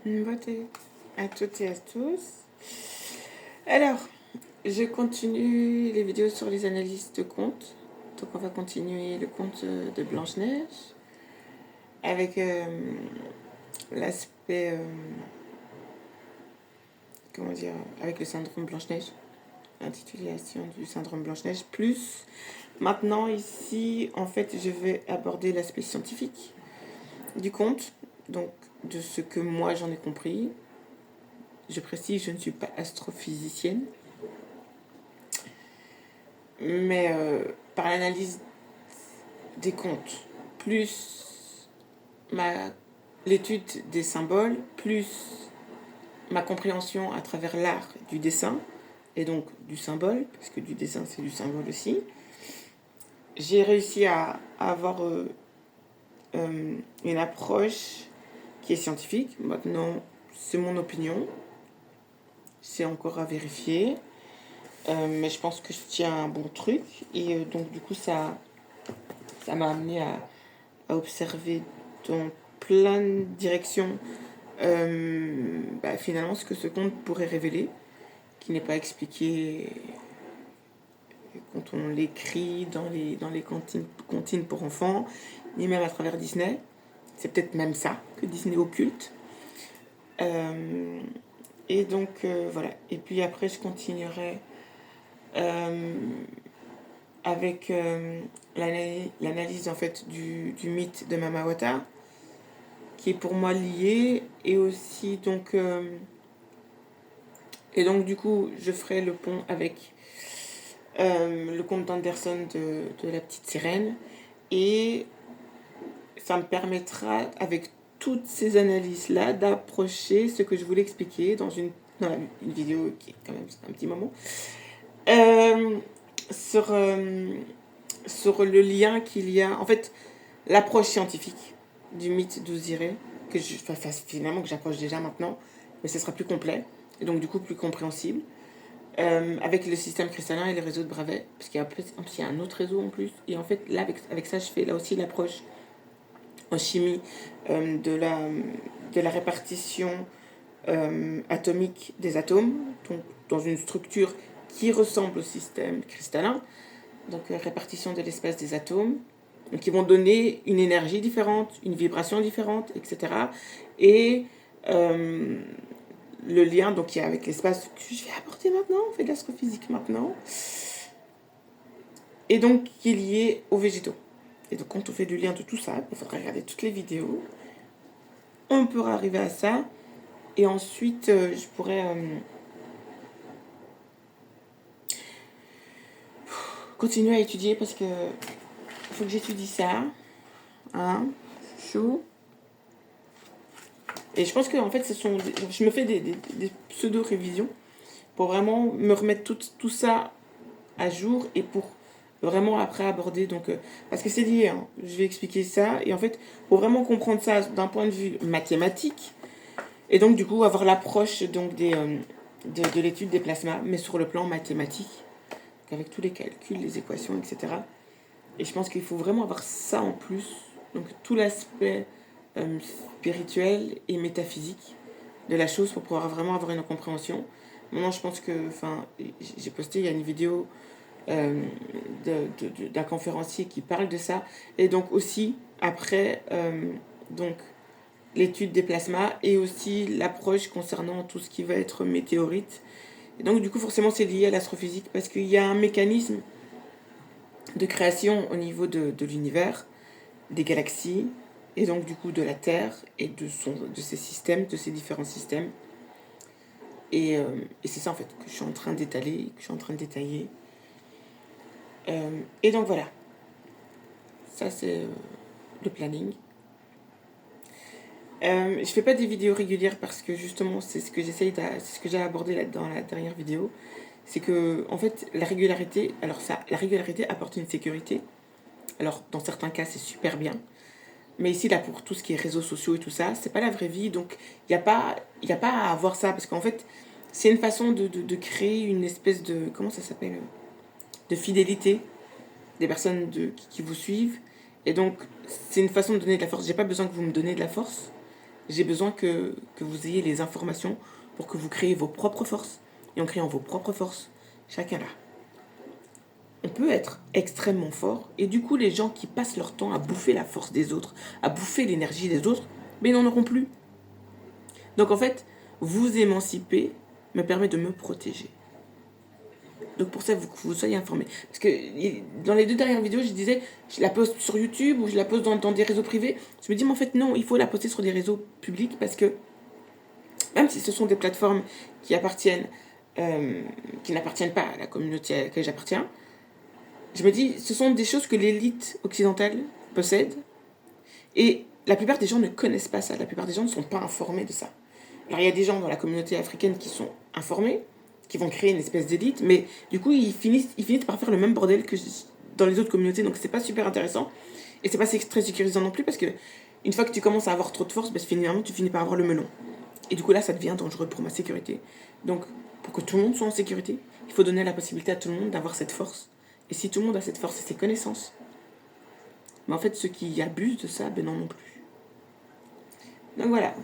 Une beauté à toutes et à tous. Alors, je continue les vidéos sur les analyses de contes. Donc on va continuer le conte de Blanche-Neige avec l'aspect, comment dire, avec le syndrome Blanche-Neige, intitulation du syndrome Blanche-Neige, plus maintenant ici, en fait, je vais aborder l'aspect scientifique du conte, donc de ce que moi j'en ai compris. Je précise, je ne suis pas astrophysicienne, mais par l'analyse des contes, plus l'étude des symboles, plus ma compréhension à travers l'art du dessin, et donc du symbole, parce que du dessin c'est du symbole aussi, j'ai réussi à avoir une approche qui est scientifique. Maintenant, c'est mon opinion, c'est encore à vérifier. Mais je pense que je tiens un bon truc. Et donc, du coup, ça m'a amené à observer dans plein de directions finalement ce que ce conte pourrait révéler, qui n'est pas expliqué quand on l'écrit dans les comptines pour enfants, ni même à travers Disney. C'est peut-être même ça que Disney occulte. Et donc, voilà. Et puis après, je continuerai avec l'analyse en fait du mythe de Mama Wata, qui est pour moi lié, et aussi donc du coup je ferai le pont avec le conte d'Anderson de la petite sirène, et ça me permettra avec toutes ces analyses là d'approcher ce que je voulais expliquer dans une vidéo qui est quand même un petit moment sur le lien qu'il y a, en fait, l'approche scientifique du mythe d'Oziré, que finalement que j'approche déjà maintenant, mais ce sera plus complet, et donc du coup plus compréhensible, avec le système cristallin et le réseau de Bravais, parce qu'il y a un autre réseau en plus, et en fait là avec ça je fais là aussi l'approche en chimie de la répartition atomique des atomes, donc dans une structure qui ressemble au système cristallin, donc répartition de l'espace des atomes, donc qui vont donner une énergie différente, une vibration différente, etc. Et le lien donc il y a avec l'espace que je vais aborder maintenant, on fait de l'astrophysique maintenant, et donc qui est lié aux végétaux. Et donc quand on fait du lien de tout ça, il faudra regarder toutes les vidéos, on pourra arriver à ça, et ensuite je pourrais continuer à étudier, parce que faut que j'étudie ça, hein, chou. Et je pense que en fait je me fais des pseudo révisions pour vraiment me remettre tout ça à jour, et pour vraiment après aborder donc parce que c'est lié, hein, je vais expliquer ça, et en fait pour vraiment comprendre ça d'un point de vue mathématique, et donc du coup avoir l'approche donc de l'étude des plasmas, mais sur le plan mathématique, avec tous les calculs, les équations, etc. Et je pense qu'il faut vraiment avoir ça en plus, donc tout l'aspect spirituel et métaphysique de la chose pour pouvoir vraiment avoir une compréhension. Maintenant, je pense que, j'ai posté, il y a une vidéo d'un conférencier qui parle de ça, et donc aussi après donc l'étude des plasmas, et aussi l'approche concernant tout ce qui va être météorite. Et donc du coup forcément c'est lié à l'astrophysique, parce qu'il y a un mécanisme de création au niveau de l'univers, des galaxies, et donc du coup de la Terre, et de ses systèmes, de ses différents systèmes. Et c'est ça en fait que je suis en train d'étaler, que je suis en train de détailler. Et donc voilà, ça c'est le planning. Je fais pas des vidéos régulières parce que justement c'est ce que j'ai abordé là dans la dernière vidéo, c'est que en fait la régularité apporte une sécurité. Alors dans certains cas c'est super bien, mais ici là pour tout ce qui est réseaux sociaux et tout ça, c'est pas la vraie vie, donc il y a pas à avoir ça, parce qu'en fait c'est une façon de créer une espèce de, comment ça s'appelle, de fidélité des personnes qui vous suivent. Et donc c'est une façon de donner de la force. J'ai pas besoin que vous me donnez de la force, j'ai besoin que vous ayez les informations pour que vous créez vos propres forces. Et en créant vos propres forces, chacun là, on peut être extrêmement fort. Et du coup, les gens qui passent leur temps à bouffer la force des autres, à bouffer l'énergie des autres, mais ils n'en auront plus. Donc en fait, vous émanciper me permet de me protéger. Donc pour ça, vous soyez informés. Parce que dans les 2 dernières vidéos, je disais, je la poste sur YouTube ou je la poste dans des réseaux privés. Je me dis, mais en fait, non, il faut la poster sur des réseaux publics parce que même si ce sont des plateformes qui appartiennent, qui n'appartiennent pas à la communauté à laquelle j'appartiens, je me dis, ce sont des choses que l'élite occidentale possède et la plupart des gens ne connaissent pas ça. La plupart des gens ne sont pas informés de ça. Alors il y a des gens dans la communauté africaine qui sont informés, qui vont créer une espèce d'élite, mais du coup ils finissent par faire le même bordel que dans les autres communautés, donc c'est pas super intéressant et c'est pas très sécurisant non plus parce que une fois que tu commences à avoir trop de force, ben, finalement tu finis par avoir le melon. Et du coup là ça devient dangereux pour ma sécurité. Donc pour que tout le monde soit en sécurité, il faut donner la possibilité à tout le monde d'avoir cette force. Et si tout le monde a cette force et ces connaissances, mais en fait ceux qui abusent de ça, ben non plus. Donc voilà,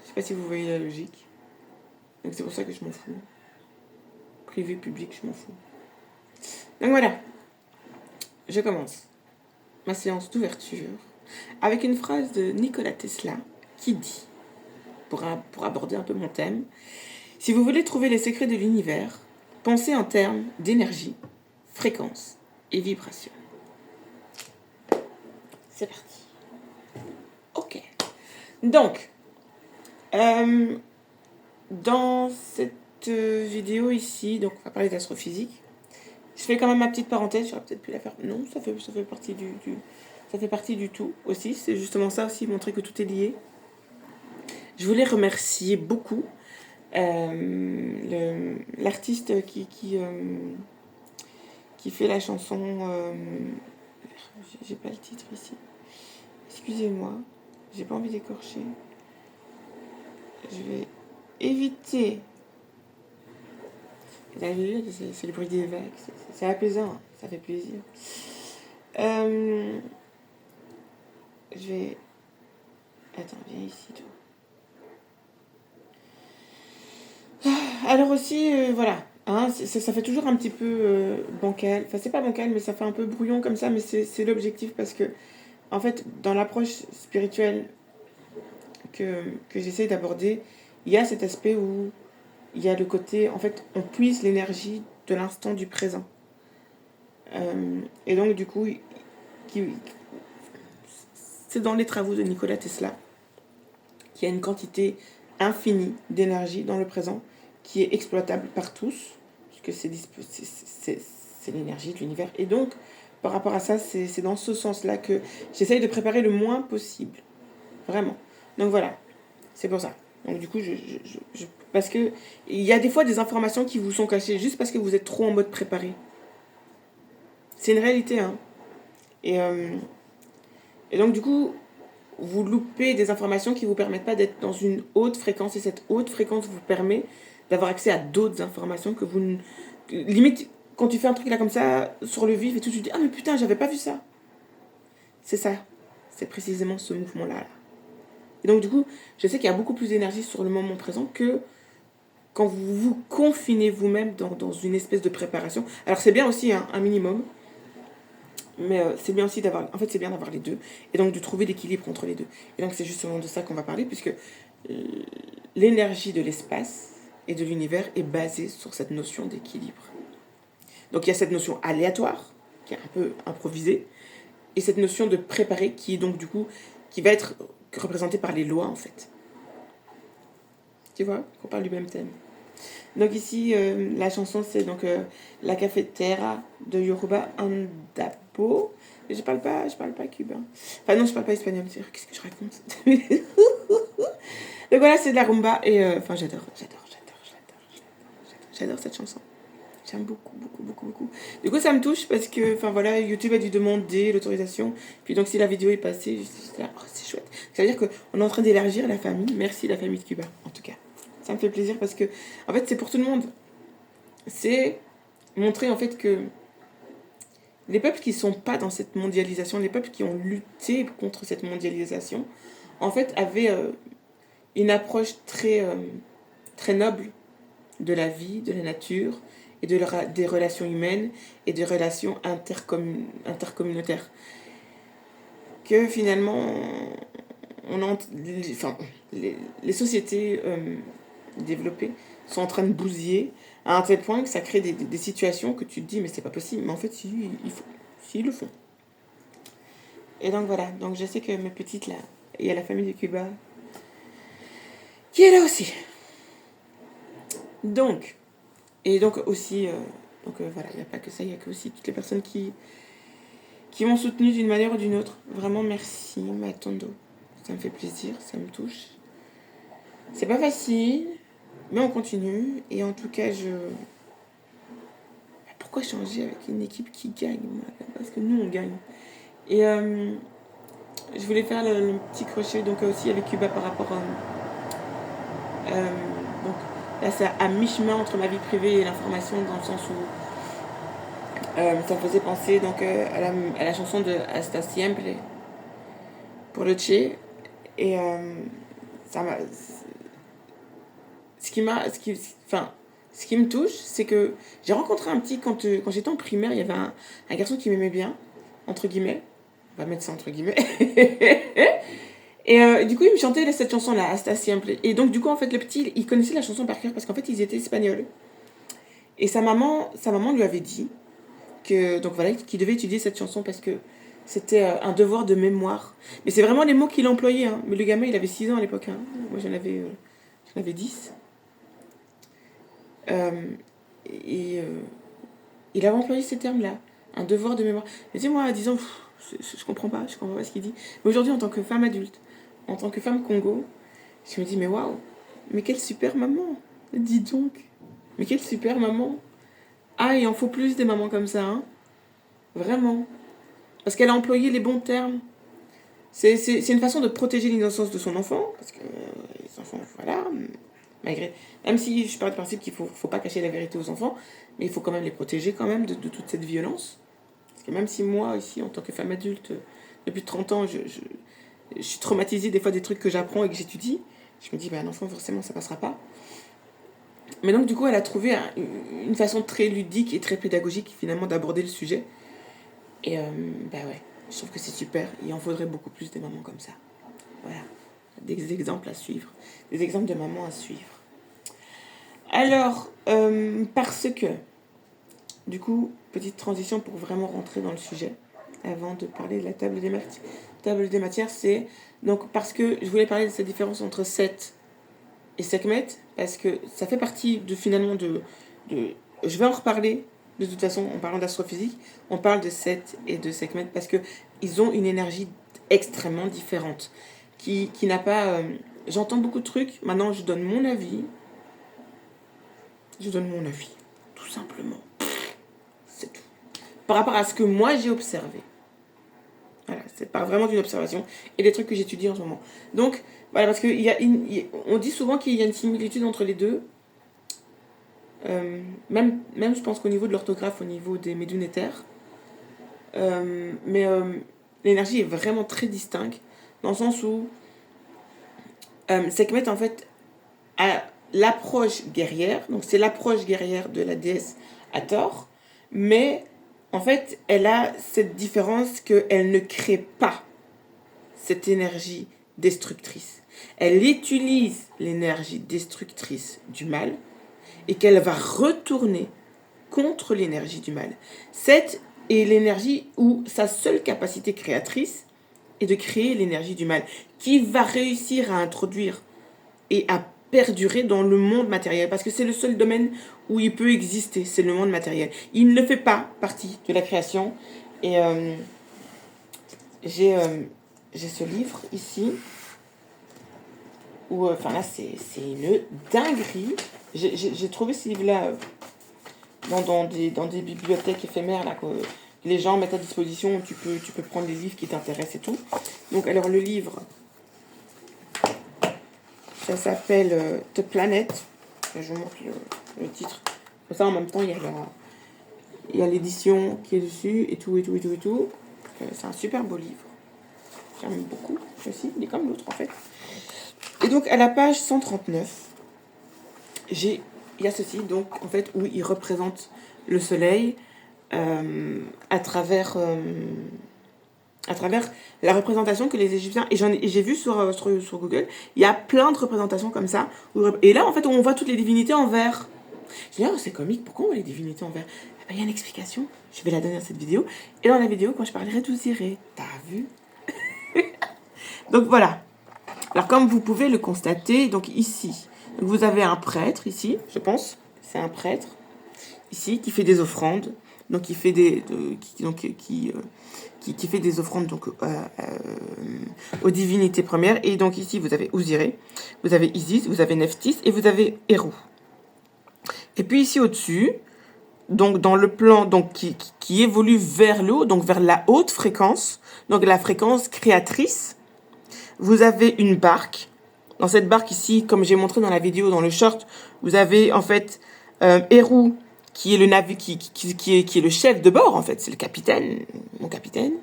je sais pas si vous voyez la logique. Donc c'est pour ça que je m'en fous. Privé, public, je m'en fous. Donc voilà, je commence ma séance d'ouverture avec une phrase de Nikola Tesla qui dit, pour aborder un peu mon thème, si vous voulez trouver les secrets de l'univers, pensez en termes d'énergie, fréquence et vibration. C'est parti. Ok. Donc, dans cette vidéo ici, donc on va parler d'astrophysique. Je fais quand même ma petite parenthèse, j'aurais peut-être pu la faire. Non, ça fait partie ça fait partie du tout aussi. C'est justement ça aussi, montrer que tout est lié. Je voulais remercier beaucoup l'artiste qui fait la chanson. J'ai pas le titre ici. Excusez-moi, j'ai pas envie d'écorcher. Je vais éviter. C'est le bruit des vagues, c'est apaisant, ça fait plaisir. Je vais... Attends, viens ici, toi. Alors aussi, voilà, hein, ça fait toujours un petit peu bancal. Enfin, c'est pas bancal, mais ça fait un peu brouillon comme ça, mais c'est l'objectif parce que, en fait, dans l'approche spirituelle que j'essaie d'aborder, il y a cet aspect où il y a le côté, en fait, on puise l'énergie de l'instant du présent. Et donc, du coup, c'est dans les travaux de Nikola Tesla qu'il y a une quantité infinie d'énergie dans le présent qui est exploitable par tous, puisque c'est l'énergie de l'univers. Et donc, par rapport à ça, c'est dans ce sens-là que j'essaye de préparer le moins possible. Vraiment. Donc voilà, c'est pour ça. Donc du coup, parce que il y a des fois des informations qui vous sont cachées juste parce que vous êtes trop en mode préparé. C'est une réalité, hein. Et donc du coup, vous loupez des informations qui ne vous permettent pas d'être dans une haute fréquence. Et cette haute fréquence vous permet d'avoir accès à d'autres informations que vous... Limite, quand tu fais un truc là comme ça, sur le vif et tout, tu te dis « Ah mais putain, j'avais pas vu ça !» C'est ça. C'est précisément ce mouvement-là. Et donc du coup, je sais qu'il y a beaucoup plus d'énergie sur le moment présent que quand vous vous confinez vous-même dans une espèce de préparation. Alors c'est bien aussi un minimum, mais c'est bien aussi d'avoir... En fait, c'est bien d'avoir les deux. Et donc de trouver l'équilibre entre les deux. Et donc c'est justement de ça qu'on va parler, puisque l'énergie de l'espace et de l'univers est basée sur cette notion d'équilibre. Donc il y a cette notion aléatoire, qui est un peu improvisée, et cette notion de préparer, qui est donc du coup, qui va être représentée par les lois, en fait. Tu vois, qu'on parle du même thème. Donc ici, la chanson, c'est donc La Cafetera de Yoruba Andabo. Je parle pas cubain. Enfin non, je parle pas espagnol. Qu'est-ce que je raconte? Donc voilà, c'est de la rumba. Et enfin, j'adore cette chanson. J'aime beaucoup. Du coup, ça me touche parce que, enfin voilà, YouTube a dû demander l'autorisation. Puis donc, si la vidéo est passée, j'étais là, oh, c'est chouette. Ça veut dire qu'on est en train d'élargir la famille. Merci la famille de Cuba, en tout cas. Ça me fait plaisir parce que, en fait, c'est pour tout le monde. C'est montrer, en fait, que les peuples qui ne sont pas dans cette mondialisation, les peuples qui ont lutté contre cette mondialisation, en fait, avaient une approche très noble de la vie, de la nature, et des relations humaines et des relations intercommunautaires. Que finalement, enfin, les sociétés développées sont en train de bousiller à un tel point que ça crée des situations que tu te dis mais c'est pas possible, mais en fait si, ils le font. Et donc voilà, donc je sais que mes petites là, il y a la famille de Cuba qui est là aussi. Donc, et donc aussi, voilà, il n'y a pas que ça, il y a que aussi toutes les personnes qui m'ont soutenue d'une manière ou d'une autre. Vraiment merci, ma tondo. Ça me fait plaisir, ça me touche. C'est pas facile, mais on continue. Et en tout cas, pourquoi changer avec une équipe qui gagne? Parce que nous, on gagne. Et je voulais faire le petit crochet donc aussi avec Cuba par rapport donc là, c'est à mi-chemin entre ma vie privée et l'information, dans le sens où ça me faisait penser donc à la chanson de Hasta Siempre pour le Che. Et ça m'a... Ce qui me touche, c'est que j'ai rencontré un petit, quand j'étais en primaire, il y avait un garçon qui m'aimait bien, entre guillemets. On va mettre ça entre guillemets. Et du coup, il me chantait cette chanson-là, Hasta Siempre. Et donc, du coup, en fait, le petit, il connaissait la chanson par cœur parce qu'en fait, ils étaient espagnols. Et sa maman lui avait dit que, donc voilà, qu'il devait étudier cette chanson parce que c'était un devoir de mémoire. Mais c'est vraiment les mots qu'il employait. Hein. Mais le gamin, il avait 6 ans à l'époque. Hein. Moi, j'en avais 10. Il avait employé ces termes-là. Un devoir de mémoire. Mais tu sais, moi, à 10 ans, je comprends pas ce qu'il dit. Mais aujourd'hui, en tant que femme adulte, en tant que femme Congo, je me dis, mais waouh, mais quelle super maman. Dis donc. Mais quelle super maman. Ah, il en faut plus des mamans comme ça, hein. Vraiment. Parce qu'elle a employé les bons termes. C'est une façon de protéger l'innocence de son enfant. Parce que les enfants, voilà. Même si je pars du principe qu'il faut pas cacher la vérité aux enfants, mais il faut quand même les protéger quand même de toute cette violence. Parce que même si moi, ici, en tant que femme adulte, depuis 30 ans, je suis traumatisée des fois des trucs que j'apprends et que j'étudie, je me dis, un enfant, forcément, ça passera pas. Mais donc, du coup, elle a trouvé une façon très ludique et très pédagogique, finalement, d'aborder le sujet. Et, ouais, je trouve que c'est super. Il en faudrait beaucoup plus des mamans comme ça. Voilà. Des exemples à suivre. Des exemples de mamans à suivre. Alors, parce que, du coup, petite transition pour vraiment rentrer dans le sujet, avant de parler de la table des matières, c'est donc parce que je voulais parler de cette différence entre Seth et Sekhmet, parce que ça fait partie finalement de je vais en reparler de toute façon en parlant d'astrophysique. On parle de Seth et de Sekhmet parce que ils ont une énergie extrêmement différente qui n'a pas j'entends beaucoup de trucs. Maintenant, je donne mon avis, tout simplement. C'est tout. Par rapport à ce que moi j'ai observé. Voilà, c'est pas vraiment d'une observation. Et des trucs que j'étudie en ce moment. Donc, voilà, parce on dit souvent qu'il y a une similitude entre les deux. Même je pense qu'au niveau de l'orthographe, au niveau des médunétaires. Mais l'énergie est vraiment très distincte. Dans le sens où Sekhmet, en fait, a l'approche guerrière. Donc, c'est l'approche guerrière de la déesse Hathor. Mais en fait, elle a cette différence qu'elle ne crée pas cette énergie destructrice. Elle utilise l'énergie destructrice du mal et qu'elle va retourner contre l'énergie du mal. Cette est l'énergie où sa seule capacité créatrice est de créer l'énergie du mal, qui va réussir à introduire et à perdurer dans le monde matériel, parce que c'est le seul domaine où il peut exister, c'est le monde matériel. Il ne fait pas partie de la création. Et j'ai ce livre ici, où, enfin là, c'est une dinguerie. J'ai trouvé ce livre-là dans des bibliothèques éphémères, là, que les gens mettent à disposition. Tu peux prendre les livres qui t'intéressent et tout. Donc, alors, le livre... Ça s'appelle The Planet. Je vous montre le titre. Comme ça, en même temps, il y a l'édition qui est dessus et tout. C'est un super beau livre. J'aime beaucoup aussi. Il est comme l'autre, en fait. Et donc, à la page 139, il y a ceci, donc, en fait, où il représente le soleil à travers la représentation que les Égyptiens... Et j'ai vu sur Google, il y a plein de représentations comme ça. Et là, en fait, on voit toutes les divinités en vert. Je dis, oh, c'est comique, pourquoi on voit les divinités en vert? Eh ben, il y a une explication. Je vais la donner dans cette vidéo. Et dans la vidéo, quand je parlerai d'Osiré, t'as vu? Donc voilà. Alors, comme vous pouvez le constater, donc ici, vous avez un prêtre, ici, je pense. C'est un prêtre, ici, qui fait des offrandes. Donc, qui fait des... qui fait des offrandes donc, aux divinités premières. Et donc ici, vous avez Osiré, vous avez Isis, vous avez Nephthys et vous avez Hérou. Et puis ici au-dessus, donc dans le plan donc, qui évolue vers le haut, donc vers la haute fréquence, donc la fréquence créatrice, vous avez une barque. Dans cette barque ici, comme j'ai montré dans la vidéo, dans le short, vous avez en fait Hérou, qui est le qui est le chef de bord, en fait, c'est le capitaine, mon capitaine.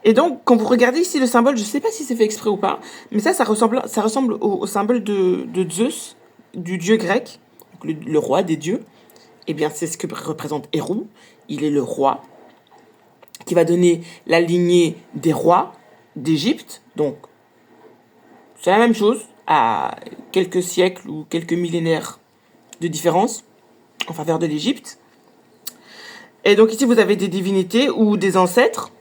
Et donc, quand vous regardez ici le symbole, je ne sais pas si c'est fait exprès ou pas, mais ça ressemble au symbole de Zeus, du dieu grec, le roi des dieux. Eh bien, c'est ce que représente Hérou. Il est le roi qui va donner la lignée des rois d'Égypte. Donc, c'est la même chose à quelques siècles ou quelques millénaires de différence en faveur de l'Égypte. Et donc ici, vous avez des divinités ou des ancêtres,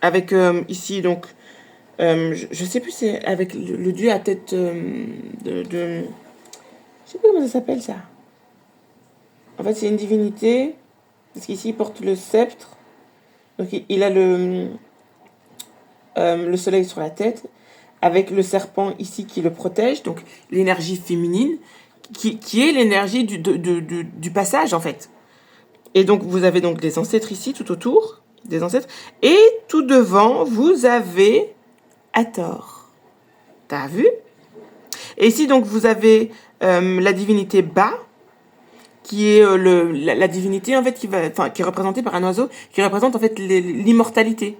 avec ici, donc, je sais plus, c'est avec le dieu à tête je sais plus comment ça s'appelle, ça. En fait, c'est une divinité, parce qu'ici, il porte le sceptre. Donc, il a le soleil sur la tête, avec le serpent ici qui le protège, donc l'énergie féminine, qui est l'énergie du passage, en fait. Et donc, vous avez donc des ancêtres ici, tout autour, des ancêtres. Et tout devant, vous avez Hathor. T'as vu? Et ici, donc, vous avez la divinité Ba, qui est la divinité, en fait, qui est représentée par un oiseau, qui représente, en fait, l'immortalité.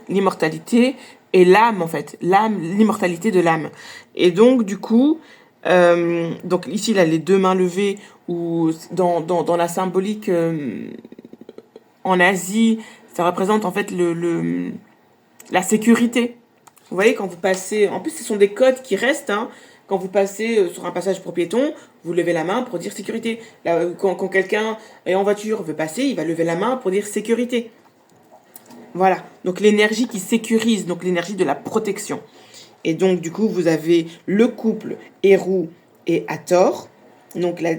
L'immortalité et l'âme, en fait. L'immortalité de l'âme. Et donc, du coup... donc ici, là, les deux mains levées, ou dans la symbolique en Asie, ça représente en fait la sécurité. Vous voyez, quand vous passez... En plus, ce sont des codes qui restent. Hein, quand vous passez sur un passage pour piétons, vous levez la main pour dire sécurité. Là, quand quelqu'un est en voiture veut passer, il va lever la main pour dire sécurité. Voilà. Donc l'énergie qui sécurise, donc l'énergie de la protection. Et donc, du coup, vous avez le couple Hérou et Hathor, donc la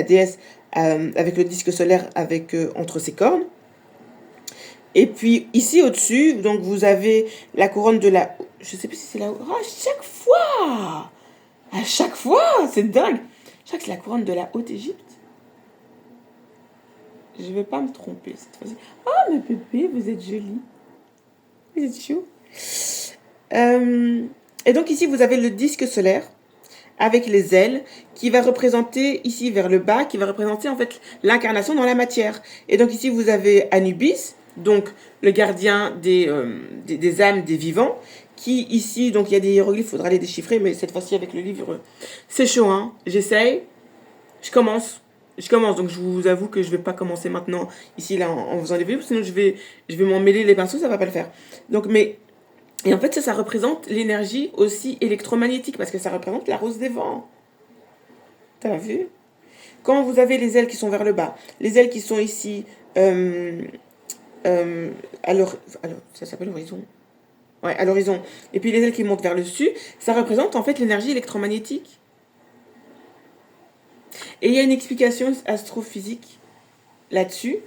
déesse avec le disque solaire avec, entre ses cornes. Et puis, ici, au-dessus, donc vous avez la couronne de la... Je sais plus si c'est la... Oh, à chaque fois c'est dingue. Je crois que c'est la couronne de la Haute-Égypte. Je ne vais pas me tromper cette fois-ci. Oh, mes bébés, vous êtes jolis. Vous êtes chou. Et donc ici, vous avez le disque solaire avec les ailes qui va représenter, ici vers le bas, qui va représenter en fait l'incarnation dans la matière. Et donc ici, vous avez Anubis, donc le gardien des âmes des vivants, qui ici, donc il y a des hiéroglyphes, il faudra les déchiffrer, mais cette fois-ci avec le livre, c'est chaud, hein. J'essaye, je commence, donc je vous avoue que je ne vais pas commencer maintenant, ici, là, en faisant des vidéos, sinon je vais m'en mêler les pinceaux, ça ne va pas le faire. Donc, et en fait, ça représente l'énergie aussi électromagnétique, parce que ça représente la rose des vents. T'as vu? Quand vous avez les ailes qui sont vers le bas, les ailes qui sont ici, alors, ça s'appelle l'horizon. Ouais, à l'horizon. Et puis les ailes qui montent vers le dessus, ça représente en fait l'énergie électromagnétique. Et il y a une explication astrophysique là-dessus.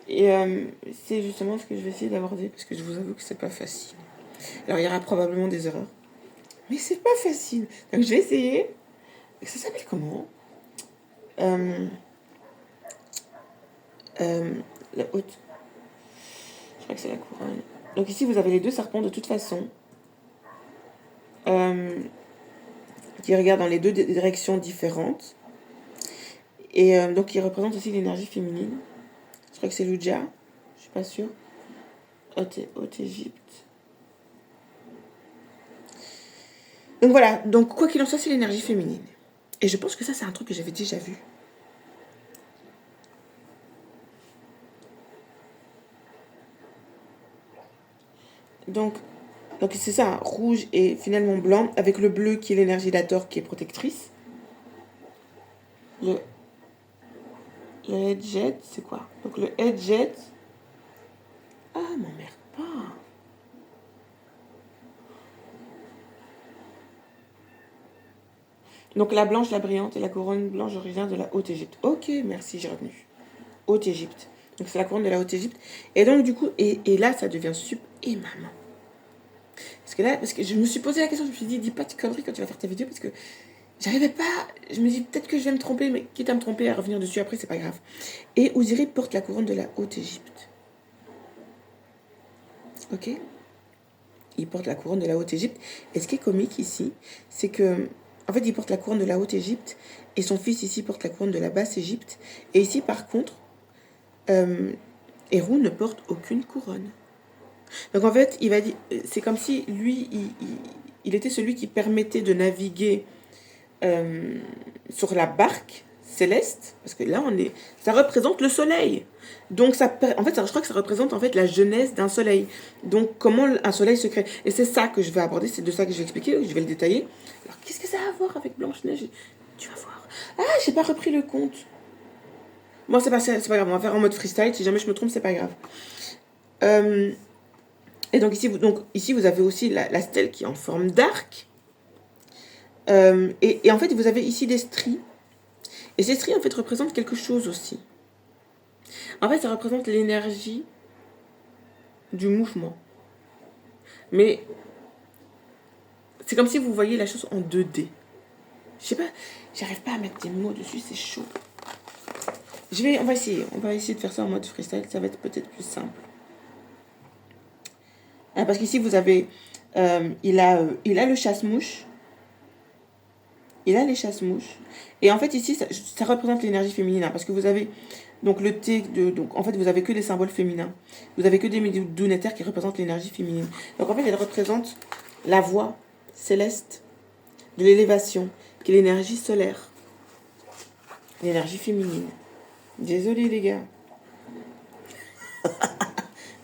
Et c'est justement ce que je vais essayer d'aborder, parce que je vous avoue que c'est pas facile. Alors, il y aura probablement des erreurs. Mais c'est pas facile. Donc, je vais essayer. Ça s'appelle comment la haute. Je crois que c'est la couronne. Donc, ici, vous avez les deux serpents de toute façon. Qui regardent dans les deux directions différentes. Et donc, qui représentent aussi l'énergie féminine. Je crois que c'est Luja. Je suis pas sûre. Haute Égypte. Donc voilà, donc quoi qu'il en soit, c'est l'énergie féminine. Et je pense que ça, c'est un truc que j'avais déjà vu. Donc c'est ça, hein, rouge et finalement blanc, avec le bleu qui est l'énergie d'Hathor qui est protectrice. Le, le head jet, c'est quoi? Donc le head jet. Ah, m'emmerde pas. Donc la blanche, la brillante et la couronne blanche originaire de la Haute-Égypte. Ok, merci, j'ai retenu. Haute-Égypte. Donc c'est la couronne de la Haute-Égypte. Et donc du coup, et là, ça devient sup et maman. Parce que je me suis posé la question, je me suis dit, dis pas de conneries quand tu vas faire ta vidéo, parce que j'arrivais pas, je me dis peut-être que je vais me tromper, mais quitte à me tromper, à revenir dessus après, c'est pas grave. Et Osiris porte la couronne de la Haute-Égypte. Ok? Il porte la couronne de la Haute-Égypte. Et ce qui est comique ici, c'est que, en fait, il porte la couronne de la Haute-Égypte, et son fils ici porte la couronne de la Basse-Égypte. Et ici, par contre, Hérou ne porte aucune couronne. Donc en fait, il va dire, c'est comme si lui, il était celui qui permettait de naviguer sur la barque céleste, parce que là, ça représente le soleil. Donc en fait, je crois que ça représente en fait la jeunesse d'un soleil. Donc comment un soleil se crée. Et c'est ça que je vais aborder, c'est de ça que je vais expliquer, je vais le détailler. Alors qu'est-ce que ça a à voir avec Blanche-Neige? Tu vas voir. Ah, j'ai pas repris le compte. Bon, c'est pas grave, on va faire en mode freestyle. Si jamais je me trompe, c'est pas grave. Et donc ici, vous avez aussi la stèle qui est en forme d'arc. Et en fait, vous avez ici des stries. Et ces stries, en fait, représentent quelque chose aussi. En fait, ça représente l'énergie du mouvement. Mais c'est comme si vous voyez la chose en 2D. Je sais pas, j'arrive pas à mettre des mots dessus, c'est chaud. On va essayer de faire ça en mode freestyle, ça va être peut-être plus simple. Parce qu'ici, vous avez, il a le chasse-mouche. Il a les chasse-mouches. Et en fait, ici, ça représente l'énergie féminine. Parce que vous avez donc le thé. Donc, en fait, vous avez que des symboles féminins. Vous avez que des midounétaires qui représentent l'énergie féminine. Donc, en fait, elle représente la voix céleste de l'élévation, qui est l'énergie solaire. L'énergie féminine. Désolée, les gars.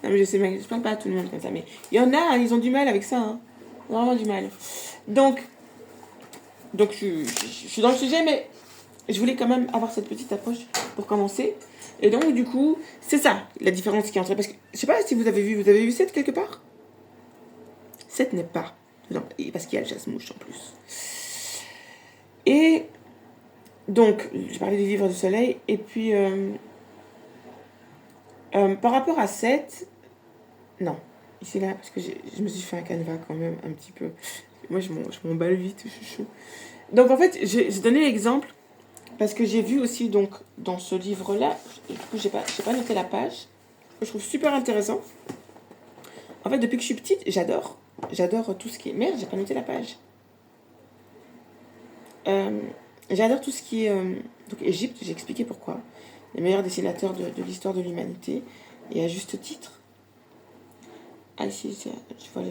Non, mais je sais, je parle pas à tout le monde comme ça. Mais il y en a, ils ont du mal avec ça. Hein. Vraiment du mal. Donc je suis dans le sujet, mais je voulais quand même avoir cette petite approche pour commencer. Et donc, du coup, c'est ça, la différence qui est entre... Parce que, je sais pas si vous avez vu 7 quelque part? 7 n'est pas. Non, parce qu'il y a le chasse-mouche en plus. Et donc, je parlais du livre du soleil. Et puis, par rapport à 7... Non, ici là, parce que je me suis fait un canevas quand même un petit peu. Moi, je m'emballe vite, je suis chaud. Donc, en fait, j'ai donné l'exemple parce que j'ai vu aussi, donc, dans ce livre-là, du coup, j'ai pas noté la page, que je trouve super intéressant. En fait, depuis que je suis petite, j'adore tout ce qui est... Merde, j'ai pas noté la page. J'adore tout ce qui est... Donc, Égypte, j'ai expliqué pourquoi. Les meilleurs dessinateurs de l'histoire de l'humanité. Et à juste titre. Ah, si, je vois.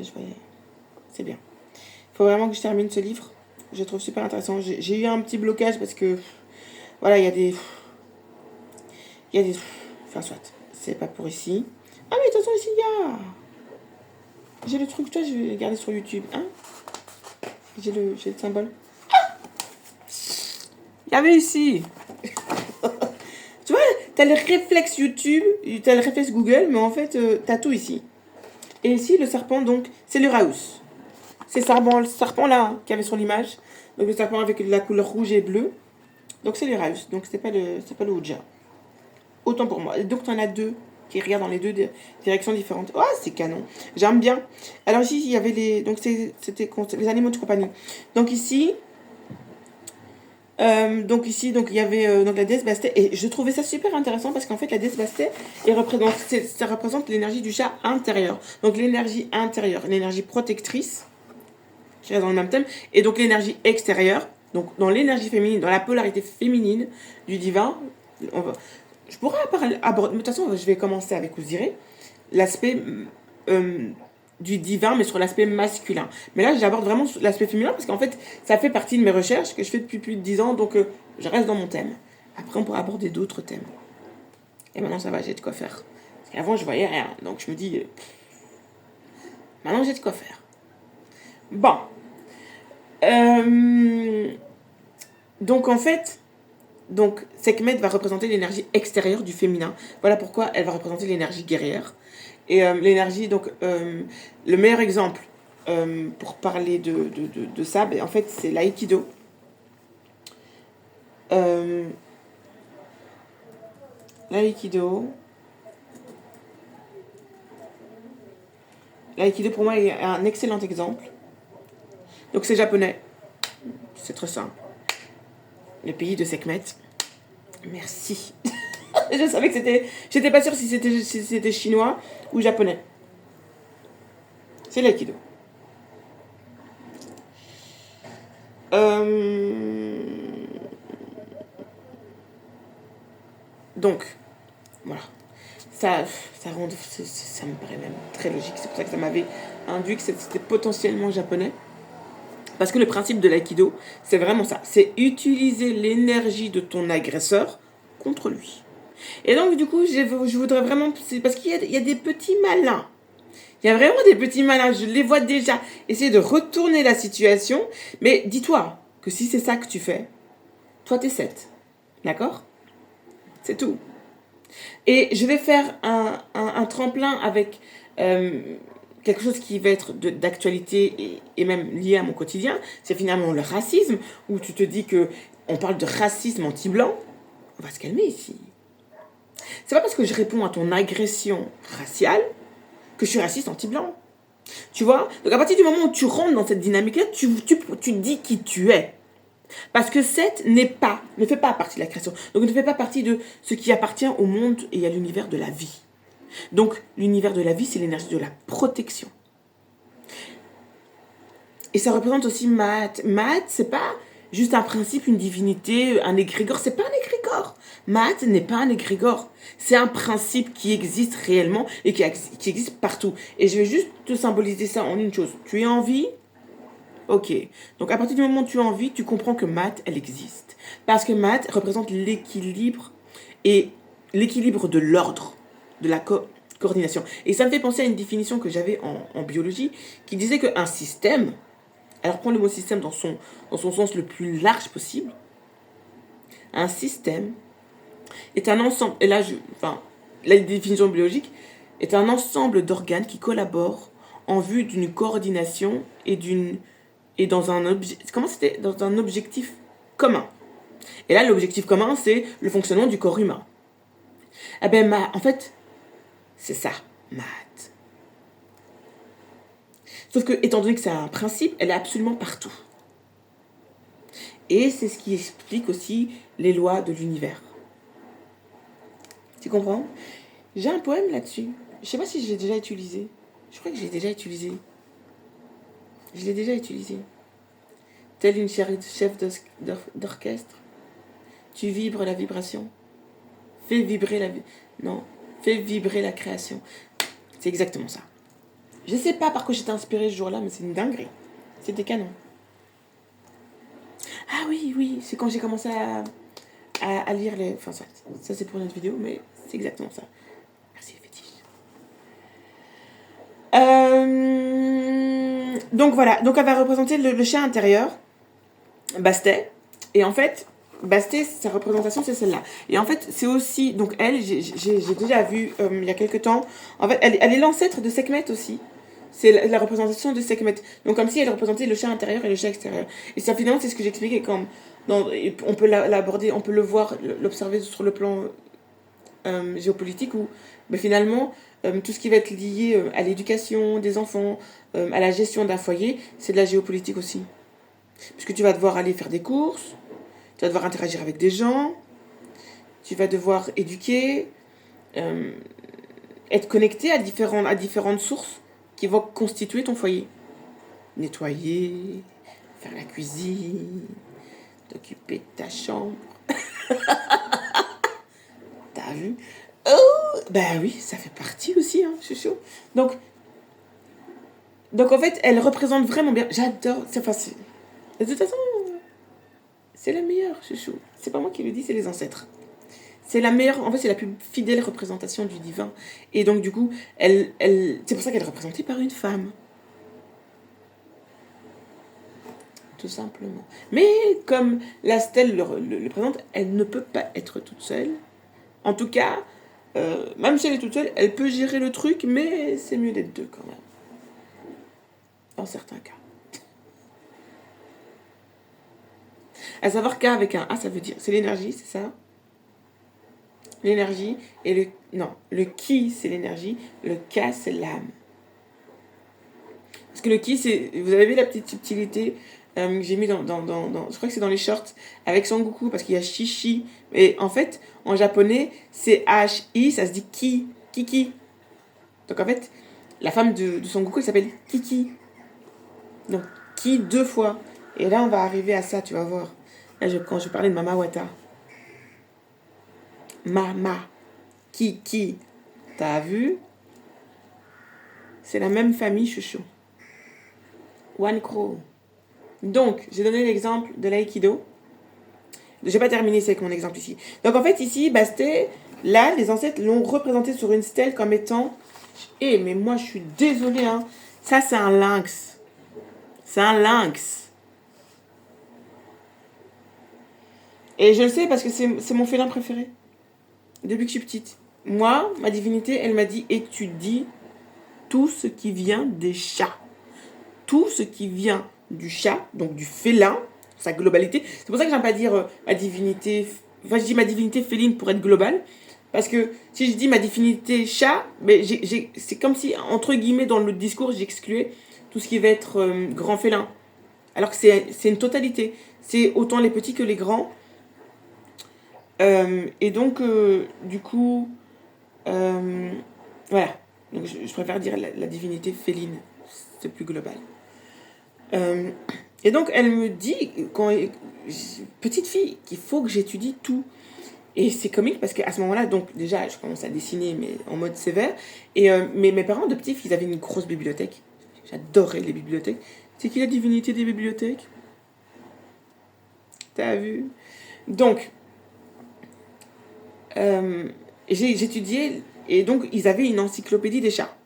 C'est bien. Il faut vraiment que je termine ce livre. Je le trouve super intéressant. J'ai eu un petit blocage parce que... Voilà, il y a des... Enfin, soit. C'est pas pour ici. Ah, mais attention, ici, il y a... J'ai le truc, toi, je vais le garder sur YouTube. Hein. J'ai le symbole. Ah, il y avait ici. Tu vois, t'as le réflexe YouTube, t'as le réflexe Google, mais en fait, t'as tout ici. Et ici, le serpent, donc, c'est le Raus. C'est le serpent là, hein, qui avait sur l'image. Donc, le serpent avec la couleur rouge et bleue. Donc, c'est le Raus. Donc, c'est pas le Ouija. Autant pour moi. Donc, t'en as deux qui regardent dans les deux directions différentes. Oh, c'est canon. J'aime bien. Alors, ici, il y avait les... Donc, c'était les animaux de compagnie. Donc, ici... il y avait donc la déesse Bastet, et je trouvais ça super intéressant parce qu'en fait la déesse Bastet ça représente l'énergie du chat intérieur, donc l'énergie intérieure, l'énergie protectrice qui reste dans le même thème, et donc l'énergie extérieure, donc dans l'énergie féminine, dans la polarité féminine du divin. Je pourrais aborder, de toute façon je vais commencer avec Osiris, l'aspect du divin, mais sur l'aspect masculin. Mais là, j'aborde vraiment l'aspect féminin parce qu'en fait, ça fait partie de mes recherches que je fais depuis plus de 10 ans, donc je reste dans mon thème. Après, on pourra aborder d'autres thèmes. Et maintenant, ça va, j'ai de quoi faire. Parce qu'avant, je voyais rien, donc je me dis, maintenant, j'ai de quoi faire. Bon. Donc, en fait, Sekhmet va représenter l'énergie extérieure du féminin. Voilà pourquoi elle va représenter l'énergie guerrière. Et l'énergie, le meilleur exemple pour parler de ça, en fait, c'est l'aïkido. L'aïkido, pour moi, est un excellent exemple. Donc, c'est japonais. C'est très simple. Le pays de Sekhmet. Merci. Je savais que c'était... J'étais pas sûre si c'était chinois ou japonais. C'est l'aïkido. Donc, voilà. Ça me paraît même très logique. C'est pour ça que ça m'avait induit que c'était potentiellement japonais. Parce que le principe de l'aïkido, c'est vraiment ça. C'est utiliser l'énergie de ton agresseur contre lui. Et donc, du coup, je voudrais vraiment... Parce qu'il y a des petits malins. Il y a vraiment des petits malins. Je les vois déjà essayer de retourner la situation. Mais dis-toi que si c'est ça que tu fais, toi, t'es 7. D'accord ? C'est tout. Et je vais faire un tremplin avec quelque chose qui va être d'actualité et même lié à mon quotidien. C'est finalement le racisme, où tu te dis qu'on parle de racisme anti-blanc. On va se calmer ici. C'est pas parce que je réponds à ton agression raciale que je suis raciste anti-blanc. Tu vois ? Donc à partir du moment où tu rentres dans cette dynamique-là, tu dis qui tu es. Parce que 7 ne fait pas partie de la création. Donc ne fait pas partie de ce qui appartient au monde et à l'univers de la vie. Donc l'univers de la vie, c'est l'énergie de la protection. Et ça représente aussi Maat. Maat, c'est pas juste un principe, une divinité, un égrégore. C'est pas un égrégore. Maat n'est pas un égrégore. C'est un principe qui existe réellement et qui existe partout. Et je vais juste te symboliser ça en une chose. Tu es en vie ? Ok. Donc à partir du moment où tu es en vie, tu comprends que Maat, elle existe. Parce que Maat représente l'équilibre et l'équilibre de l'ordre, de la coordination. Et ça me fait penser à une définition que j'avais en biologie qui disait qu'un système, alors prends le mot système dans son sens le plus large possible, un système est un ensemble, et là, la définition biologique est un ensemble d'organes qui collaborent en vue d'une coordination et dans un objectif commun. Et là, l'objectif commun, c'est le fonctionnement du corps humain. Eh ben, en fait, c'est ça, Maat. Sauf que, étant donné que c'est un principe, elle est absolument partout. Et c'est ce qui explique aussi les lois de l'univers. Tu comprends ? J'ai un poème là-dessus. Je sais pas si je l'ai déjà utilisé. Je crois que je l'ai déjà utilisé. Je l'ai déjà utilisé. Telle une chef d'orchestre, tu vibres la vibration. Fais vibrer la création. C'est exactement ça. Je sais pas par quoi j'étais inspirée ce jour-là, mais c'est une dinguerie. C'était canon. Ah oui, c'est quand j'ai commencé à lire les... Enfin, ça c'est pour une autre vidéo, mais c'est exactement ça. Merci, fétiche. Donc voilà, donc elle va représenter le chien intérieur, Bastet. Et en fait, Bastet, sa représentation, c'est celle-là. Et en fait, c'est aussi... Donc elle, j'ai déjà vu il y a quelques temps. En fait, elle est l'ancêtre de Sekhmet aussi. C'est la représentation de Sekhmet. Donc comme si elle représentait le chien intérieur et le chien extérieur. Et ça, finalement, c'est ce que j'expliquais comme... on peut l'aborder, on peut le voir, l'observer sur le plan géopolitique où finalement, tout ce qui va être lié à l'éducation des enfants, à la gestion d'un foyer, c'est de la géopolitique aussi. Puisque tu vas devoir aller faire des courses, tu vas devoir interagir avec des gens, tu vas devoir éduquer, être connecté à différentes sources qui vont constituer ton foyer. Nettoyer, faire la cuisine, t'occuper de ta chambre. T'as vu ? Oh, ben oui, ça fait partie aussi, hein, je suis chaud. Donc, Donc en fait, elle représente vraiment bien. J'adore, c'est facile. De toute façon, c'est la meilleure, chouchou. C'est pas moi qui le dis, c'est les ancêtres. C'est la meilleure, en fait, c'est la plus fidèle représentation du divin. Et donc, du coup, c'est pour ça qu'elle est représentée par une femme. Tout simplement. Mais comme la stèle le présente, elle ne peut pas être toute seule. En tout cas, même si elle est toute seule, elle peut gérer le truc, mais c'est mieux d'être deux quand même. Dans certains cas. À savoir qu'avec un A, ça veut dire, c'est l'énergie, c'est ça? L'énergie, et le ki, c'est l'énergie, le ka, c'est l'âme. Parce que le ki, c'est, vous avez vu la petite subtilité que j'ai mis dans, je crois que c'est dans les shorts, avec Son Goku, parce qu'il y a Shishi. Et en fait, en japonais, c'est H-I, ça se dit ki, Kiki. Donc en fait, la femme de Son Goku, elle s'appelle Kiki. Donc, ki 2 fois. Et là, on va arriver à ça, tu vas voir. Là, quand je parlais de Mama Wata. Mama. Kiki. T'as vu? C'est la même famille, chouchou. One Crow. Donc, j'ai donné l'exemple de l'aïkido. Je vais pas terminer avec mon exemple ici. Donc, en fait, ici, c'était... Là, les ancêtres l'ont représenté sur une stèle comme étant... mais moi, je suis désolée, hein. Ça, c'est un lynx. C'est un lynx. Et je le sais parce que c'est mon félin préféré. Depuis que je suis petite. Moi, ma divinité, elle m'a dit, étudie tout ce qui vient des chats. Tout ce qui vient du chat, donc du félin, sa globalité. C'est pour ça que j'aime pas dire ma divinité... Enfin, je dis ma divinité féline pour être globale. Parce que si je dis ma divinité chat, mais c'est comme si, entre guillemets, dans le discours, j'excluais tout ce qui va être grand félin. Alors que c'est une totalité. C'est autant les petits que les grands. Et donc, du coup, voilà. Donc, je préfère dire la divinité féline. C'est plus global. Et donc, elle me dit, petite fille, qu'il faut que j'étudie tout. Et c'est comique parce qu'à ce moment-là, donc déjà, je commence à dessiner, mais en mode sévère. Et mes parents de petits, ils avaient une grosse bibliothèque. J'adorais les bibliothèques. C'est qui la divinité des bibliothèques? T'as vu? Donc, j'étudiais, et donc ils avaient une encyclopédie des chats.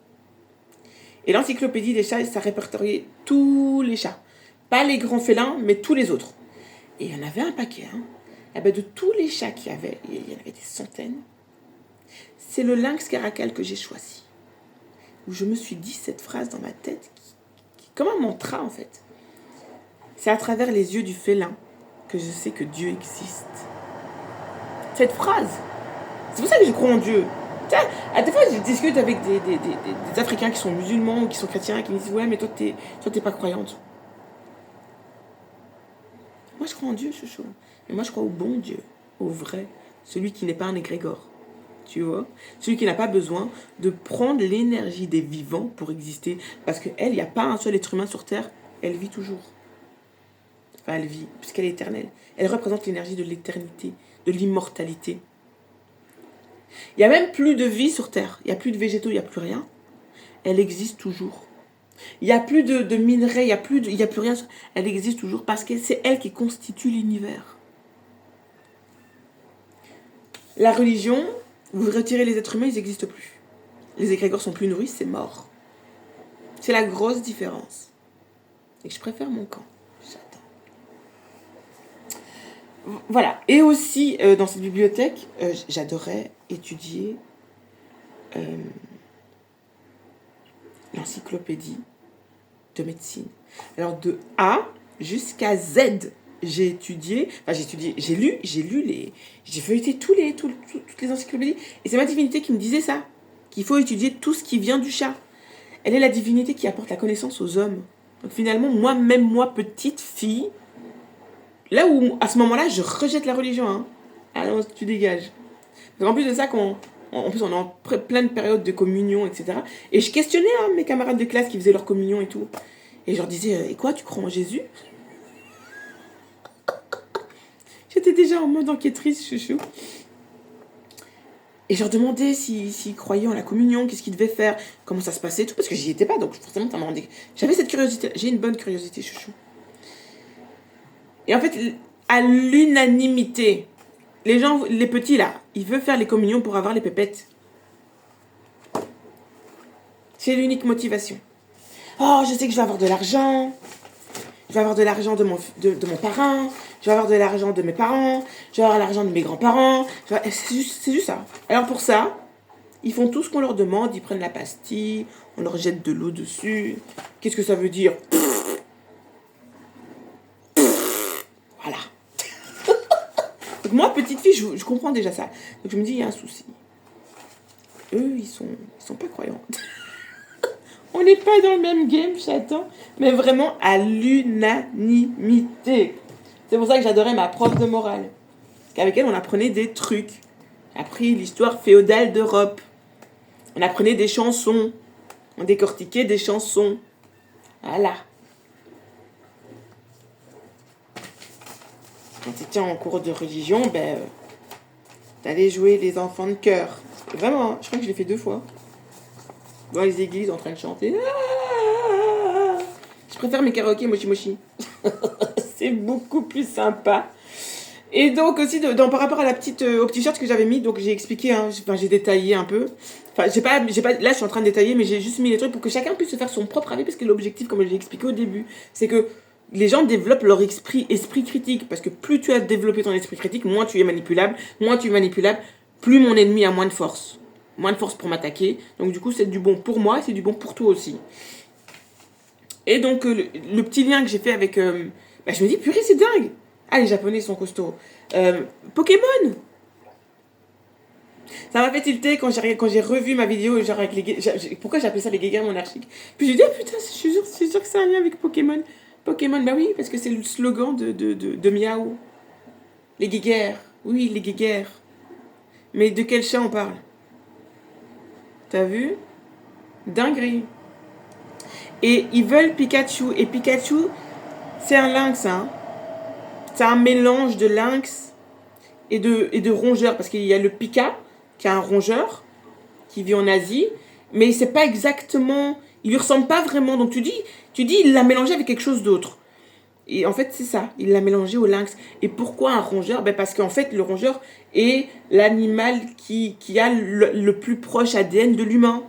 Et l'encyclopédie des chats, ça répertoriait tous les chats. Pas les grands félins, mais tous les autres. Et il y en avait un paquet. Hein. Et ben de tous les chats qu'il y avait, il y en avait des centaines. C'est le lynx caracal que j'ai choisi. Où je me suis dit cette phrase dans ma tête, qui comme un mantra en fait. C'est à travers les yeux du félin que je sais que Dieu existe. Cette phrase, c'est pour ça que je crois en Dieu. Tiens, à des fois, je discute avec des Africains qui sont musulmans ou qui sont chrétiens qui me disent ouais, mais toi, t'es pas croyante. Moi, je crois en Dieu, chouchou. Mais moi, je crois au bon Dieu, au vrai, celui qui n'est pas un égrégore. Tu vois? Celui qui n'a pas besoin de prendre l'énergie des vivants pour exister. Parce qu'elle, il n'y a pas un seul être humain sur Terre, elle vit toujours. Enfin, elle vit, puisqu'elle est éternelle. Elle représente l'énergie de l'éternité, de l'immortalité. Il n'y a même plus de vie sur Terre. Il n'y a plus de végétaux, il n'y a plus rien. Elle existe toujours. Il n'y a plus de minerais, il n'y a plus rien. Elle existe toujours parce que c'est elle qui constitue l'univers. La religion, vous retirez les êtres humains, ils n'existent plus. Les égrégores sont plus nourris, c'est mort. C'est la grosse différence. Et je préfère mon camp. J'adore. Voilà. Et aussi, dans cette bibliothèque, j'adorais étudier l'encyclopédie de médecine. Alors, de A jusqu'à Z, j'ai lu, j'ai feuilleté toutes les encyclopédies. Et c'est ma divinité qui me disait ça, qu'il faut étudier tout ce qui vient du chat. Elle est la divinité qui apporte la connaissance aux hommes. Donc finalement, moi, petite fille, là où, à ce moment-là, je rejette la religion. Hein. Ah non, tu dégages. Donc en plus de ça, en plus, on est en plein de périodes de communion, etc. Et je questionnais mes camarades de classe qui faisaient leur communion et tout. Et je leur disais, et quoi, tu crois en Jésus? J'étais déjà en mode enquêtrice, chouchou. Et je leur demandais s'ils croyaient en la communion, qu'est-ce qu'ils devaient faire, comment ça se passait, tout, parce que j'y étais pas, donc forcément, ça me rendait... J'avais cette curiosité, j'ai une bonne curiosité, chouchou. Et en fait, à l'unanimité, les gens, les petits là, ils veulent faire les communions pour avoir les pépettes. C'est l'unique motivation. Oh, je sais que je vais avoir de l'argent. Je vais avoir de l'argent de mon parrain. Je vais avoir de l'argent de mes parents. Je vais avoir l'argent de mes grands-parents. C'est juste ça. Alors pour ça, ils font tout ce qu'on leur demande. Ils prennent la pastille. On leur jette de l'eau dessus. Qu'est-ce que ça veut dire? Voilà. Donc moi, petite fille, je comprends déjà ça. Donc je me dis, il y a un souci. Eux, ils sont pas croyants. On n'est pas dans le même game, chaton, mais vraiment à l'unanimité. C'est pour ça que j'adorais ma prof de morale. Parce qu'avec elle, on apprenait des trucs. J'ai appris l'histoire féodale d'Europe. On apprenait des chansons. On décortiquait des chansons. Voilà. Quand tu étais en cours de religion, t'allais jouer les enfants de chœur. Vraiment, hein, je crois que je l'ai fait 2 fois. Dans les églises, en train de chanter. Je préfère mes karaokés mochi mochi. C'est beaucoup plus sympa. Et donc aussi, par rapport à au petit shirt que j'avais mis, donc j'ai expliqué, hein, j'ai détaillé un peu. Enfin, j'ai pas, là, je suis en train de détailler, mais j'ai juste mis les trucs pour que chacun puisse se faire son propre avis, parce que l'objectif, comme je l'ai expliqué au début, c'est que les gens développent leur esprit critique, parce que plus tu as développé ton esprit critique, moins tu es manipulable, plus mon ennemi a moins de force pour m'attaquer. Donc du coup, c'est du bon pour moi, c'est du bon pour toi aussi. Et donc, le petit lien que j'ai fait avec... je me dis, purée, c'est dingue. Ah, les Japonais sont costauds. Pokémon. Ça m'a fait tilter quand j'ai revu ma vidéo, genre avec pourquoi j'appelais ça les guéguerres monarchiques. Puis j'ai dit, ah putain, je suis sûre que c'est un lien avec Pokémon. Pokémon, bah oui, parce que c'est le slogan de Miaou. Les guéguerres. Oui, les guéguerres. Mais de quel chat on parle? T'as vu? Dinguerie. Et ils veulent Pikachu. Et Pikachu, c'est un lynx, hein. C'est un mélange de lynx et de rongeur. Parce qu'il y a le Pika, qui est un rongeur, qui vit en Asie. Mais c'est pas exactement... Il lui ressemble pas vraiment. Donc tu dis il l'a mélangé avec quelque chose d'autre. Et en fait, c'est ça. Il l'a mélangé au lynx. Et pourquoi un rongeur? Parce qu'en fait, le rongeur est l'animal qui a le plus proche ADN de l'humain.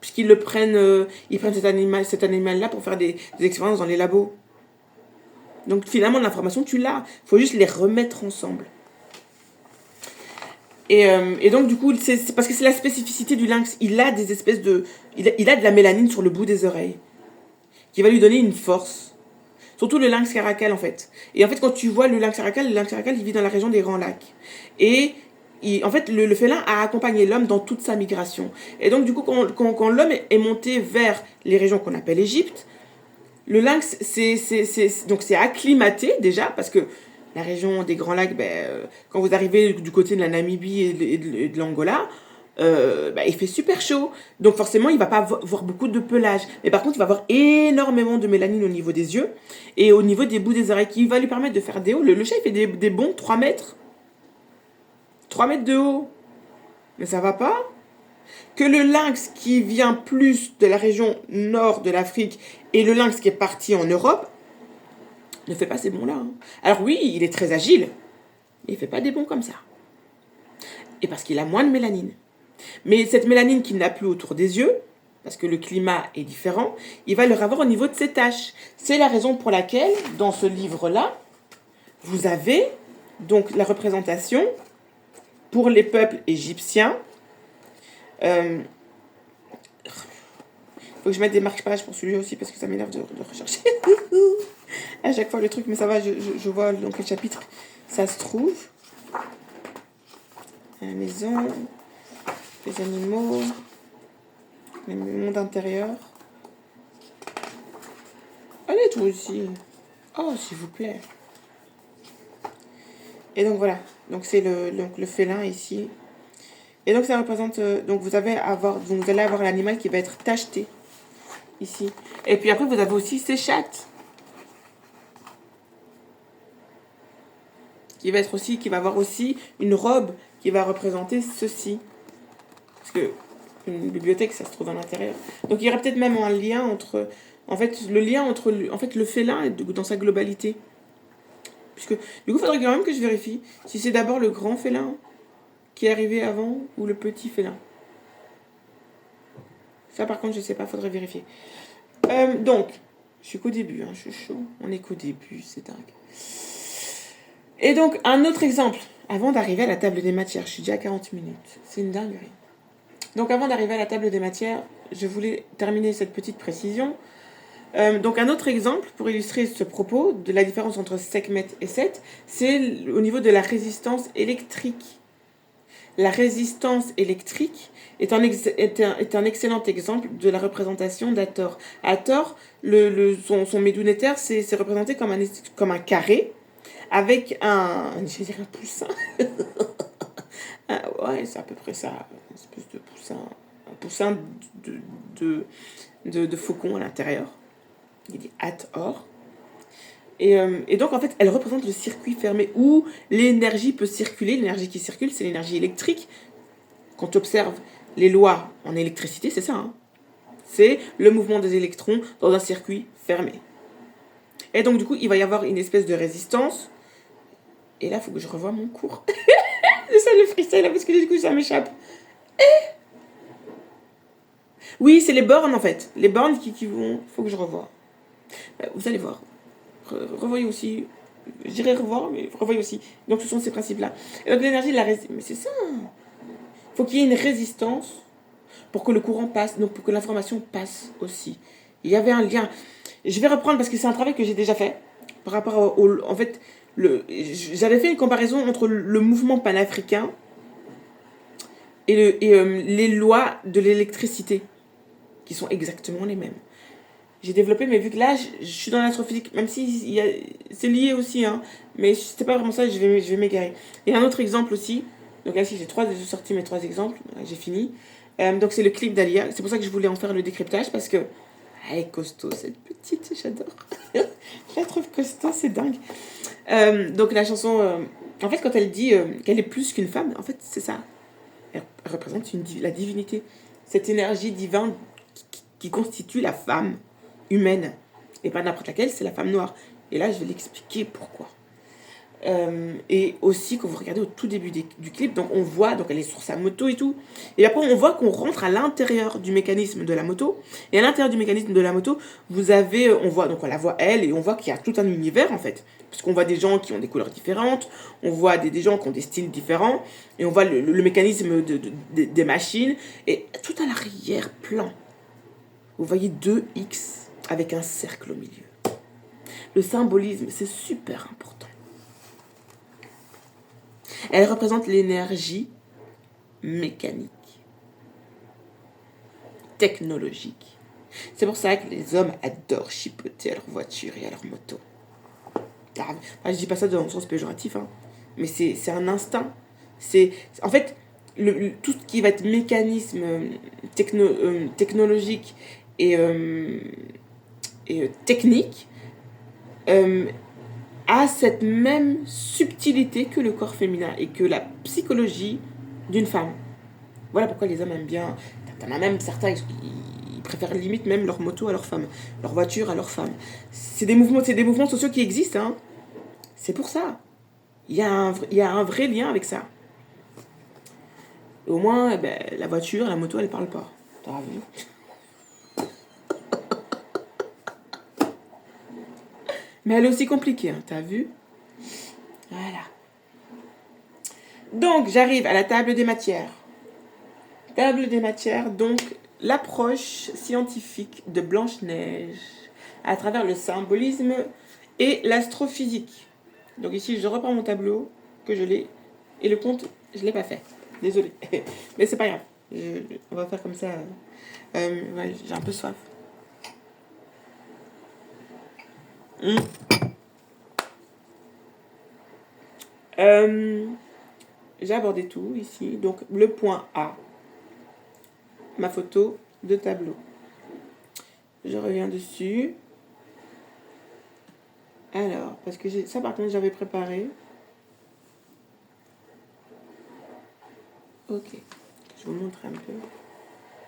Puisqu'ils ils prennent cet animal-là pour faire des expériences dans les labos. Donc finalement, l'information, tu l'as. Il faut juste les remettre ensemble. Et donc, du coup, c'est parce que c'est la spécificité du lynx. Il a des espèces de... Il a de la mélanine sur le bout des oreilles. Qui va lui donner une force. Surtout le lynx caracal, en fait. Et en fait, quand tu vois le lynx caracal, il vit dans la région des Grands Lacs. Et... en fait, le félin a accompagné l'homme dans toute sa migration. Et donc, du coup, quand l'homme est monté vers les régions qu'on appelle Égypte, le lynx c'est acclimaté déjà, parce que la région des Grands Lacs, quand vous arrivez du côté de la Namibie et de l'Angola, il fait super chaud. Donc forcément, il va pas voir beaucoup de pelage. Mais par contre, il va avoir énormément de mélanine au niveau des yeux et au niveau des bouts des oreilles, qui va lui permettre de faire des hauts. Le chat, il fait des bons 3 mètres. 3 mètres de haut. Mais ça va pas. Que le lynx qui vient plus de la région nord de l'Afrique et le lynx qui est parti en Europe ne fait pas ces bons-là. Hein. Alors oui, il est très agile, mais il fait pas des bons comme ça. Et parce qu'il a moins de mélanine. Mais cette mélanine qu'il n'a plus autour des yeux, parce que le climat est différent, il va le avoir au niveau de ses taches. C'est la raison pour laquelle, dans ce livre-là, vous avez donc la représentation pour les peuples égyptiens. Faut que je mette des marque-pages pour celui-là aussi, parce que ça m'énerve de rechercher à chaque fois le truc, mais ça va, je vois dans quel chapitre ça se trouve. La maison, les animaux, le monde intérieur. Allez, toi aussi. Oh, s'il vous plaît. Et donc voilà, donc c'est le félin ici. Et donc ça représente, donc vous allez avoir l'animal qui va être tacheté ici. Et puis après vous avez aussi ces chattes qui va avoir aussi une robe qui va représenter ceci. Parce que une bibliothèque, ça se trouve à l'intérieur. Donc il y aurait peut-être même un lien entre... En fait, le lien entre en fait, le félin dans sa globalité. Puisque, du coup, il faudrait quand même que je vérifie si c'est d'abord le grand félin qui est arrivé avant ou le petit félin. Ça, par contre, je sais pas, faudrait vérifier. Donc, je suis qu'au début, hein, je suis chaud. On est qu'au début, c'est dingue. Et donc, un autre exemple. Avant d'arriver à la table des matières, je suis déjà à 40 minutes. C'est une dinguerie. Donc, avant d'arriver à la table des matières, je voulais terminer cette petite précision. Donc, un autre exemple pour illustrer ce propos de la différence entre Sekhmet et Seth, c'est au niveau de la résistance électrique. La résistance électrique est un excellent exemple de la représentation d'Hathor. Hathor, son Médounéter, c'est représenté comme un carré avec je vais dire un poussin. Ouais, c'est à peu près ça, une espèce de poussin, un poussin de faucon à l'intérieur. Il dit Hathor. Et donc, en fait, elle représente le circuit fermé où l'énergie peut circuler. L'énergie qui circule, c'est l'énergie électrique. Quand tu observes les lois en électricité, c'est ça. Hein. C'est le mouvement des électrons dans un circuit fermé. Et donc, du coup, il va y avoir une espèce de résistance. Et là, il faut que je revoie mon cours. C'est ça le freestyle, là, parce que du coup, ça m'échappe. Oui, c'est les bornes, en fait. Les bornes qui vont... Il faut que je revoie. Vous allez voir. Revoyez aussi. Je dirais revoir, mais revoyez aussi. Donc, ce sont ces principes-là. Et donc, l'énergie de la résistance... Mais c'est ça. Il faut qu'il y ait une résistance pour que le courant passe, donc pour que l'information passe aussi. Il y avait un lien. Je vais reprendre parce que c'est un travail que j'ai déjà fait par rapport au... En fait, j'avais fait une comparaison entre le mouvement panafricain et les lois de l'électricité, qui sont exactement les mêmes. J'ai développé, mais vu que là, je suis dans l'astrophysique, même si c'est lié aussi, hein, mais c'était pas vraiment ça, je vais m'égarer. Et un autre exemple aussi, donc là, si j'ai sorti mes 3 exemples, j'ai fini. Donc c'est le clip d'Alia, c'est pour ça que je voulais en faire le décryptage, parce que, elle est costaud, cette petite, j'adore. Je la trouve costaud, c'est dingue. Donc la chanson, en fait, quand elle dit qu'elle est plus qu'une femme, en fait, c'est ça. Elle représente la divinité, cette énergie divine qui constitue la femme humaine, et pas n'importe laquelle, c'est la femme noire. Et là, je vais l'expliquer pourquoi. Et aussi, quand vous regardez au tout début du clip, donc on voit, donc elle est sur sa moto et tout, et après on voit qu'on rentre à l'intérieur du mécanisme de la moto, et à l'intérieur du mécanisme de la moto, on la voit elle, et on voit qu'il y a tout un univers en fait, parce qu'on voit des gens qui ont des couleurs différentes, on voit des gens qui ont des styles différents, et on voit le mécanisme des machines, et tout à l'arrière-plan, vous voyez 2X avec un cercle au milieu. Le symbolisme, c'est super important. Elle représente l'énergie mécanique, technologique. C'est pour ça que les hommes adorent chipoter à leur voiture et à leur moto. Enfin, je dis pas ça dans le sens péjoratif, hein, mais c'est un instinct. En fait, tout ce qui va être mécanisme technologique et technique a cette même subtilité que le corps féminin et que la psychologie d'une femme. Voilà pourquoi les hommes aiment bien. T'en as même certains, ils préfèrent limite même leur moto à leur femme, leur voiture à leur femme. C'est des mouvements sociaux qui existent. Hein. C'est pour ça. Il y a un vrai lien avec ça. Et au moins, la voiture, la moto, elle parle pas. T'as vu? Mais elle est aussi compliquée, hein, t'as vu? Voilà. Donc, j'arrive à la table des matières. Table des matières, donc l'approche scientifique de Blanche-Neige à travers le symbolisme et l'astrophysique. Donc ici, je reprends mon tableau, que je l'ai, et le compte, je ne l'ai pas fait. Désolée. Mais c'est pas grave. On va faire comme ça. Ouais, j'ai un peu soif. J'ai abordé tout ici. Donc le point A, ma photo de tableau. Je reviens dessus. Alors, parce que ça par contre j'avais préparé. Ok. Je Je vous montre un peu.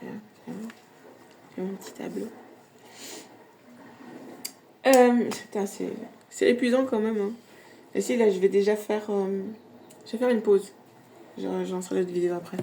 Voilà, j'ai mon petit tableau. Putain, c'est épuisant quand même. Hein. Et si, là, je vais déjà faire... je vais faire une pause. J'en ferai l'autre vidéo après.